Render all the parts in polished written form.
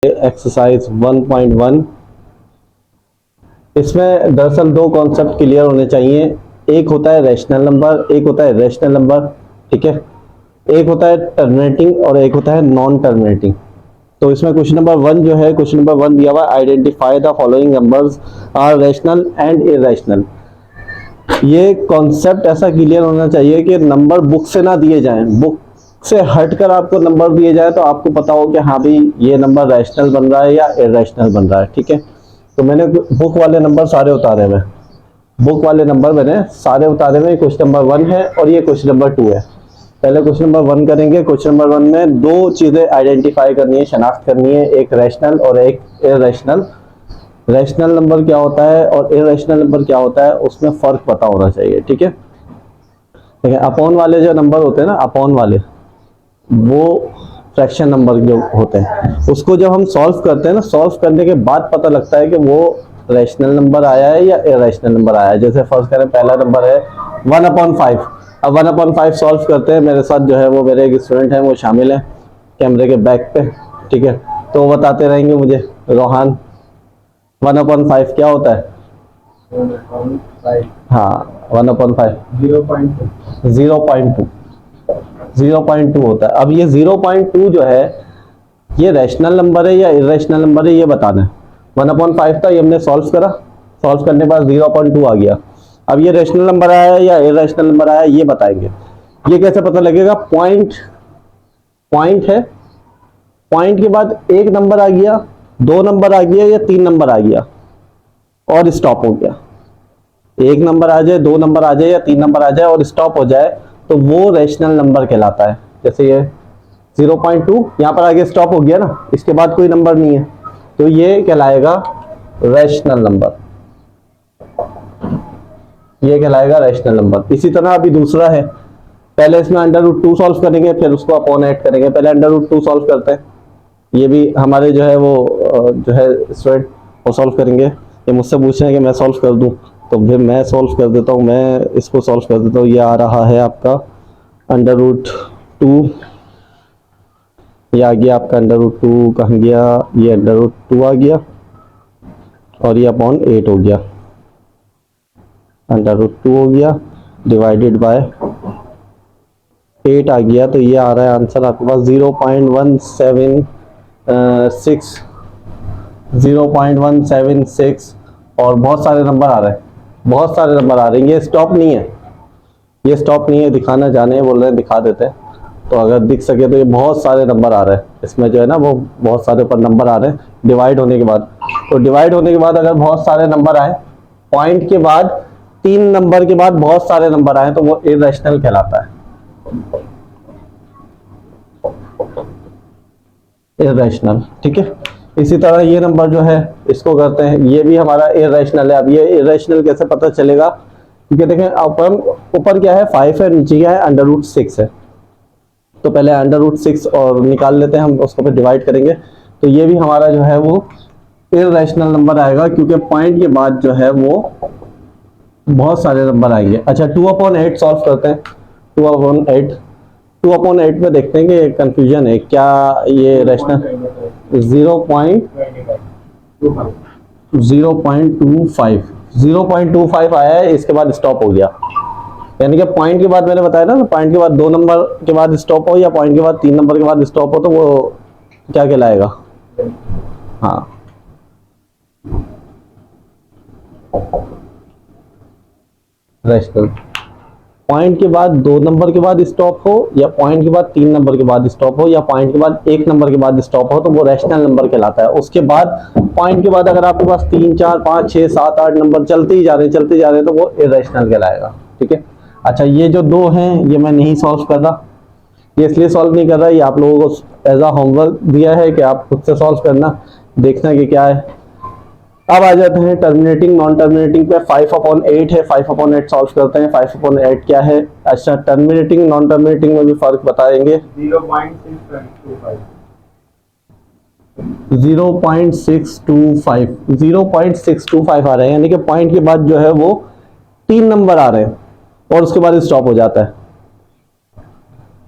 Exercise 1.1। इसमें दरअसल दो कॉन्सेप्ट क्लियर होने चाहिए। एक होता है रैशनल नंबर, एक होता है इरेशनल नंबर। ठीक है, एक होता है टर्मिनेटिंग और एक होता है नॉन टर्मिनेटिंग। तो इसमें क्वेश्चन नंबर 1 जो है, क्वेश्चन नंबर 1 दिया हुआ, identify the following numbers are rational and irrational. ये कॉन्सेप्ट ऐसा क्लियर होना चाहिए कि नंबर बुक से ना दिए जाएं, बुक से हटकर आपको नंबर दिए जाए तो आपको पता हो कि हाँ भाई ये नंबर रैशनल बन रहा है या इरेशनल बन रहा है। ठीक है, तो मैंने बुक वाले नंबर सारे उतारे हुए, बुक वाले नंबर मैंने सारे उतारे हुए। क्वेश्चन नंबर 1 है और ये क्वेश्चन नंबर 2 है। पहले क्वेश्चन नंबर 1 करेंगे। क्वेश्चन नंबर 1 में दो चीजें आइडेंटिफाई करनी है, शनाख्त करनी है, एक रैशनल और एक इरेशनल। रैशनल नंबर क्या होता है और इरेशनल नंबर क्या होता है, उसमें फर्क पता होना चाहिए। ठीक है, देखिए अपॉन वाले जो नंबर होते हैं ना, अपॉन वाले वो फ्रैक्शन नंबर जो होते हैं, उसको जब हम सॉल्व करते हैं ना, सॉल्व करने के बाद पता लगता है कि वो रैशनल नंबर आया है या इरेशनल नंबर आया है। जैसे फर्स्ट करें, पहला नंबर है 1/5। अब 1/5 सॉल्व करते हैं। मेरे साथ जो है वो मेरे एक स्टूडेंट हैं, वो शामिल है कैमरे के बैक पे। ठीक है, तो वो बताते रहेंगे मुझे। रोहान, 1/5 क्या होता है? 1/5 हाँ, 1/5 0.2 0.2 होता है। अब ये 0.2 जो है, ये रैशनल नंबर है या इरेशनल नंबर है, ये बताना है। 1/5 था, ये हमने सॉल्व करा, सॉल्व करने के बाद 0.2 आ गया। अब ये रैशनल नंबर आया है या इरेशनल नंबर आया है, ये बताएंगे। ये कैसे पता लगेगा? पॉइंट है, पॉइंट के बाद एक नंबर आ गया, दो नंबर आ गया या तीन नंबर आ गया और स्टॉप हो गया। एक नंबर आ जाए, दो नंबर आ जाए या तीन नंबर आ जाए और स्टॉप हो जाए तो वो रैशनल नंबर कहलाता है। जैसे ये 0.2 यहाँ पर आगे स्टॉप हो गया ना, इसके बाद कोई नंबर नहीं है, तो ये कहलाएगा रैशनल नंबर, ये कहलाएगा रैशनल नंबर। इसी तरह अभी दूसरा है, पहले इसमें √2 सॉल्व करेंगे, फिर उसको अपॉन ऐड करेंगे। पहले √2 सॉल्व करते हैं। ये भी हमारे जो है वो जो है स्टूडेंट वो सॉल्व करेंगे। ये मुझसे पूछ रहे हैं कि मैं सॉल्व कर दूं, तो फिर मैं सॉल्व कर देता हूँ, मैं इसको सॉल्व कर देता हूँ। ये आ रहा है आपका √2, ये आ गया आपका √2, कहाँ गया ये, √2 आ गया और ये अपॉन 8 हो गया, √2 हो गया डिवाइडेड बाय 8 आ गया। तो ये आ रहा है आंसर आपके पास 0.176 और बहुत सारे नंबर आ रहे हैं, बहुत सारे नंबर आ रहे हैं। ये स्टॉप नहीं है, ये स्टॉप नहीं है, दिखाना चाहने बोल रहे हैं, दिखा देते हैं। तो अगर दिख सके तो ये बहुत सारे नंबर आ रहे हैं इसमें जो है ना, वो बहुत सारे पर नंबर आ रहे हैं डिवाइड होने के बाद। तो डिवाइड होने के बाद अगर बहुत सारे नंबर आए, पॉइंट के बाद 3 नंबर के बाद बहुत सारे नंबर आए, तो वो इरेशनल कहलाता है, इरेशनल। ठीक है, इसी तरह ये नंबर जो है इसको करते हैं, ये भी हमारा इरेशनल है। अब ये इरेशनल कैसे पता चलेगा? क्योंकि देखें ऊपर क्या है 5 है, नीचे क्या है √6 है। तो पहले √6 और निकाल लेते हैं हम, उसको फिर डिवाइड करेंगे। तो ये भी हमारा जो है वो इरेशनल नंबर आएगा, क्योंकि पॉइंट के बाद जो है वो बहुत सारे नंबर आएंगे। अच्छा, 2/8 सॉल्व करते हैं। 2/8 में देखते हैं कि कंफ्यूजन है क्या, ये रैशनल 0.25 आया है, इसके बाद स्टॉप हो गया। यानी कि पॉइंट के बाद मैंने बताया ना, पॉइंट के बाद 2 नंबर के बाद स्टॉप हो या पॉइंट के बाद 3 नंबर के बाद स्टॉप हो, तो वो क्या कहलाएगा? हाँ, रैशनल। पॉइंट के बाद 2 नंबर के बाद स्टॉप हो या पॉइंट के बाद 3 नंबर के बाद स्टॉप हो या पॉइंट के बाद 1 नंबर के बाद स्टॉप हो, तो वो रैशनल नंबर कहलाता है। उसके बाद पॉइंट के बाद अगर आपके पास 3, 4, 5, 6, 7, 8 नंबर चलते ही जा रहे हैं, तो वो इरेशनल कहलाएगा। ठीक है, अच्छा ये जो दो हैं ये मैं नहीं सॉल्व कर रहा, ये इसलिए सॉल्व नहीं कर रहा, ये आप लोगों को एज अ होमवर्क दिया है कि आप खुद से सॉल्व करना, देखना कि क्या है। अब आ जाते हैं टर्मिनेटिंग नॉन टर्मिनेटिंग पे। 5/8 है, 5/8 सॉल्व करते हैं। 5/8 क्या है? अच्छा, टर्मिनेटिंग नॉन टर्मिनेटिंग में भी फर्क बताएंगे। 0.625 आ रहे हैं, यानी कि पॉइंट के बाद जो है वो 3 नंबर आ रहे हैं और उसके बाद स्टॉप हो जाता है।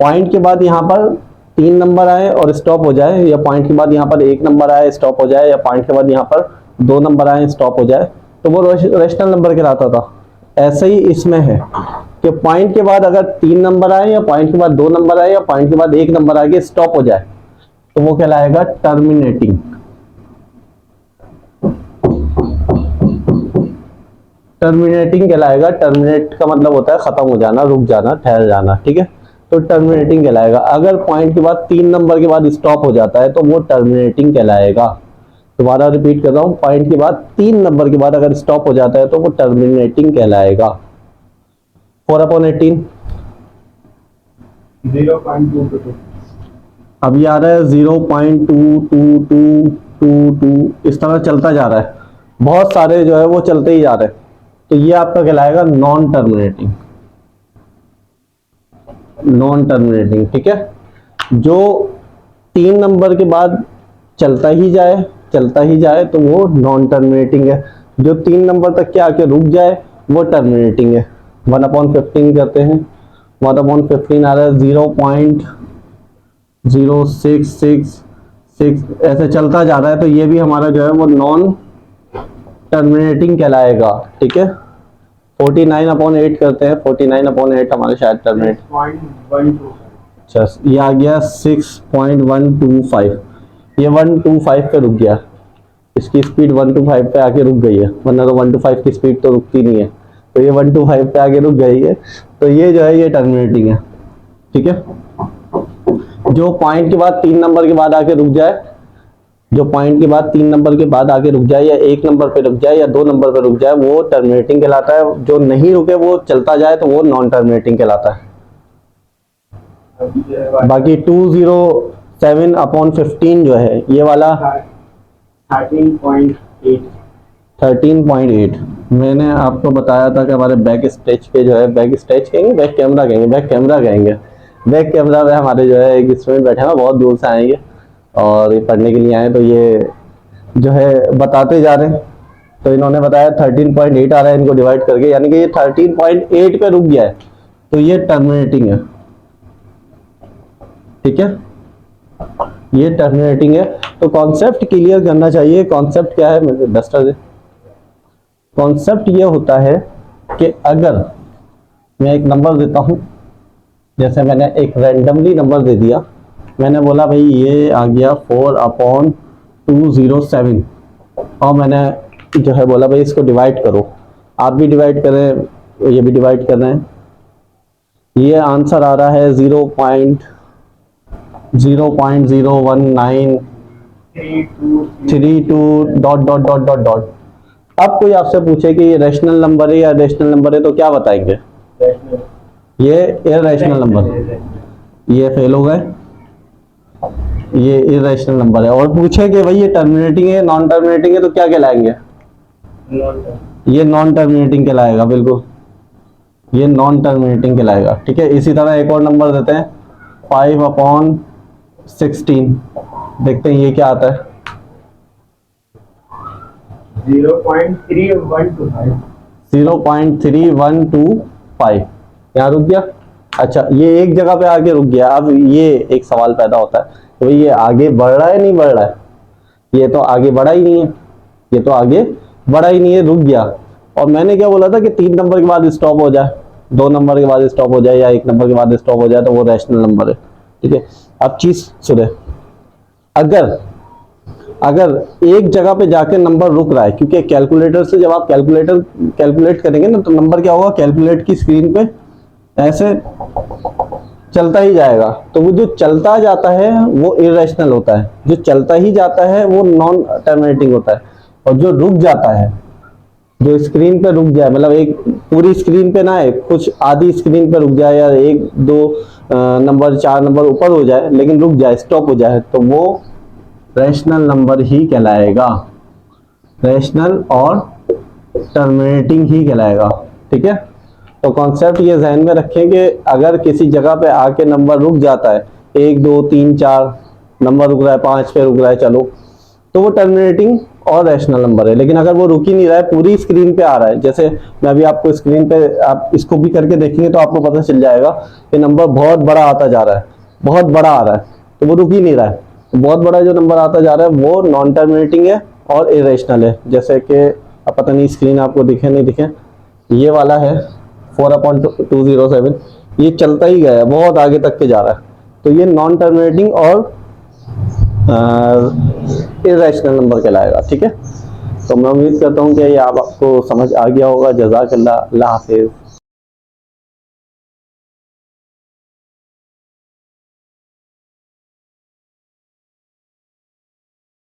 पॉइंट के बाद यहाँ पर 3 नंबर आए और स्टॉप हो जाए, या पॉइंट के बाद यहाँ पर 1 नंबर आए स्टॉप हो जाए, या पॉइंट के बाद यहाँ पर 2 नंबर आए स्टॉप हो जाए, तो वो रैशनल नंबर कहलाता था। ऐसे ही इसमें है कि पॉइंट के बाद अगर 3 नंबर आए, या पॉइंट के बाद 2 नंबर आए, या पॉइंट के बाद 1 नंबर आगे स्टॉप हो जाए, तो वो कहलाएगा टर्मिनेटिंग। टर्मिनेटिंग कहलाएगा। टर्मिनेट का मतलब होता है खत्म हो जाना, रुक जाना, ठहर जाना, ठीक है। तो टर्मिनेटिंग कहलाएगा। अगर पॉइंट के बाद 3 नंबर के बाद स्टॉप हो जाता है तो वो टर्मिनेटिंग कहलाएगा। दोबारा रिपीट कर रहा हूं, पॉइंट के बाद 3 नंबर के बाद अगर स्टॉप हो जाता है तो वो टर्मिनेटिंग कहलाएगा। 4/18 0.222 अभी आ रहा है 0.22222, इस तरह चलता जा रहा है, बहुत सारे जो है वो चलते ही जा रहे हैं। तो ये आपका कहलाएगा नॉन टर्मिनेटिंग। नॉन टर्मिनेटिंग, ठीक है। जो 3 नंबर के बाद चलता ही जाए तो वो नॉन टर्मिनेटिंग है। जो 3 नंबर तक के आके रुक जाए वो टर्मिनेटिंग है। 1/15 करते हैं। 1/15 आ रहा है 0.0666, ऐसे चलता जा रहा है, तो ये भी हमारा जो है वो नॉन टर्मिनेटिंग कहलाएगा, ठीक है। 49/8 करते हैं। 49/8 हमारे शायद टर्मिनेट। 6.125 अच्छा, ये आ गया 6.125। ये 125 पे रुक गया, इसकी स्पीड 125 पे आके रुक गई है, वरना तो 125 की स्पीड तो रुकती नहीं है। तो ये 125 पे आके रुक गई है, तो ये जो है ये टर्मिनेटिंग है, ठीक है। जो पॉइंट के बाद 3 नंबर के बाद आके रुक जाए, जो पॉइंट के बाद 3 नंबर के बाद आगे रुक जाए, या 1 नंबर पे रुक जाए, या 2 नंबर पे रुक जाए, वो टर्मिनेटिंग कहलाता है। जो नहीं रुके वो चलता जाए तो वो नॉन टर्मिनेटिंग कहलाता है। बाकी 207/15 जो है ये वाला 13.8 13.8 मैंने आपको बताया था कि हमारे बैक स्टेज पे जो है, बैक स्टेज कहेंगे, बैक कैमरा कहेंगे, बैक कैमरा कहेंगे, बैक कैमरा में हमारे जो है एक स्टूडेंट बैठे हैं, बहुत दूर से आएंगे और ये पढ़ने के लिए आए, तो ये जो है बताते जा रहे हैं। तो इन्होंने बताया 13.8 आ रहा है इनको डिवाइड करके, यानी कि ये 13.8 पे रुक गया है, तो ये टर्मिनेटिंग है, ठीक है। ये टर्मिनेटिंग है। तो कॉन्सेप्ट क्लियर करना चाहिए। कॉन्सेप्ट क्या है, मुझे डस्टर दे। कॉन्सेप्ट ये होता है कि अगर मैं एक नंबर देता हूं, जैसे मैंने एक रैंडमली नंबर दे दिया, मैंने बोला भाई ये आ गया 4/207, और मैंने जो है बोला भाई इसको डिवाइड करो। आप भी डिवाइड करें, ये भी डिवाइड कर रहे हैं। ये आंसर आ रहा है 0.01932 dot dot dot dot dot. अब कोई आपसे पूछे कि ये रैशनल नंबर है या रेशनल नंबर है, तो क्या बताएंगे? ये इररेशनल नंबर, ये फेल हो गए, ये इररेशनल नंबर है। और पूछे कि भाई ये टर्मिनेटिंग है नॉन टर्मिनेटिंग है, तो क्या कहलाएंगे? ये नॉन टर्मिनेटिंग कहलाएगा, बिल्कुल ये नॉन टर्मिनेटिंग कहलाएगा, ठीक है। इसी तरह एक और नंबर देते हैं 5/16, देखते हैं ये क्या आता है। 0.3125 0.3125 यहाँ रुक गया। अच्छा, ये एक जगह पे आगे रुक गया। अब ये एक सवाल पैदा होता है तो भाई ये आगे बढ़ रहा है नहीं बढ़ रहा है? ये तो आगे बढ़ा ही नहीं है, ये तो आगे बढ़ा ही नहीं है, रुक गया। और मैंने क्या बोला था कि 3 नंबर के बाद स्टॉप हो जाए, 2 नंबर के बाद स्टॉप हो जाए, या 1 नंबर के बाद स्टॉप हो जाए, तो वो रैशनल नंबर है, ठीक है। अब चीज सुने, अगर एक जगह पे जाके नंबर रुक रहा है, क्योंकि कैलकुलेटर से जब आप कैलकुलेट करेंगे ना, तो नंबर क्या होगा, कैलकुलेट की स्क्रीन पे ऐसे चलता ही जाएगा। तो वो जो चलता जाता है वो इररेशनल होता है, जो चलता ही जाता है वो नॉन टर्मिनेटिंग होता है। और जो रुक जाता है, जो स्क्रीन पे रुक जाए, मतलब एक पूरी स्क्रीन पे ना है, कुछ आधी स्क्रीन पे रुक जाए, या 1 2 नंबर 4 नंबर ऊपर हो जाए लेकिन रुक जाए, स्टॉप हो जाए, तो वो रैशनल नंबर ही कहलाएगा। रैशनल और टर्मिनेटिंग ही कहलाएगा, ठीक है। तो कॉन्सेप्ट ये ध्यान में रखें कि अगर किसी जगह पे आके नंबर रुक जाता है, 1 2 3 4 नंबर रुक रहा है, 5 पे रुक रहा है, चलो, तो वो टर्मिनेटिंग और रैशनल नंबर है। लेकिन अगर वो रुक ही नहीं रहा है, पूरी स्क्रीन पे आ रहा है, जैसे मैं अभी आपको स्क्रीन पे, आप इसको भी करके देखेंगे तो आपको पता चल जाएगा कि नंबर बहुत बड़ा आता जा रहा है, बहुत बड़ा आ रहा है, तो वो रुक ही नहीं रहा है। तो बहुत बड़ा जो नंबर आता जा रहा है वो नॉन टर्मिनेटिंग है और इरेशनल है। जैसे कि अब पता नहीं स्क्रीन आपको दिखे नहीं दिखे, ये वाला है 4/207, ये चलता ही गया है, बहुत आगे तक के जा रहा है। तो ये नॉन टर्मिनेटिंग और इरेशनल नंबर कहलाएगा। ठीक है, तो मैं उम्मीद करता हूँ कि ये आपको समझ आ गया होगा। जज़ाकल्लाह, अल्लाह हाफिज़।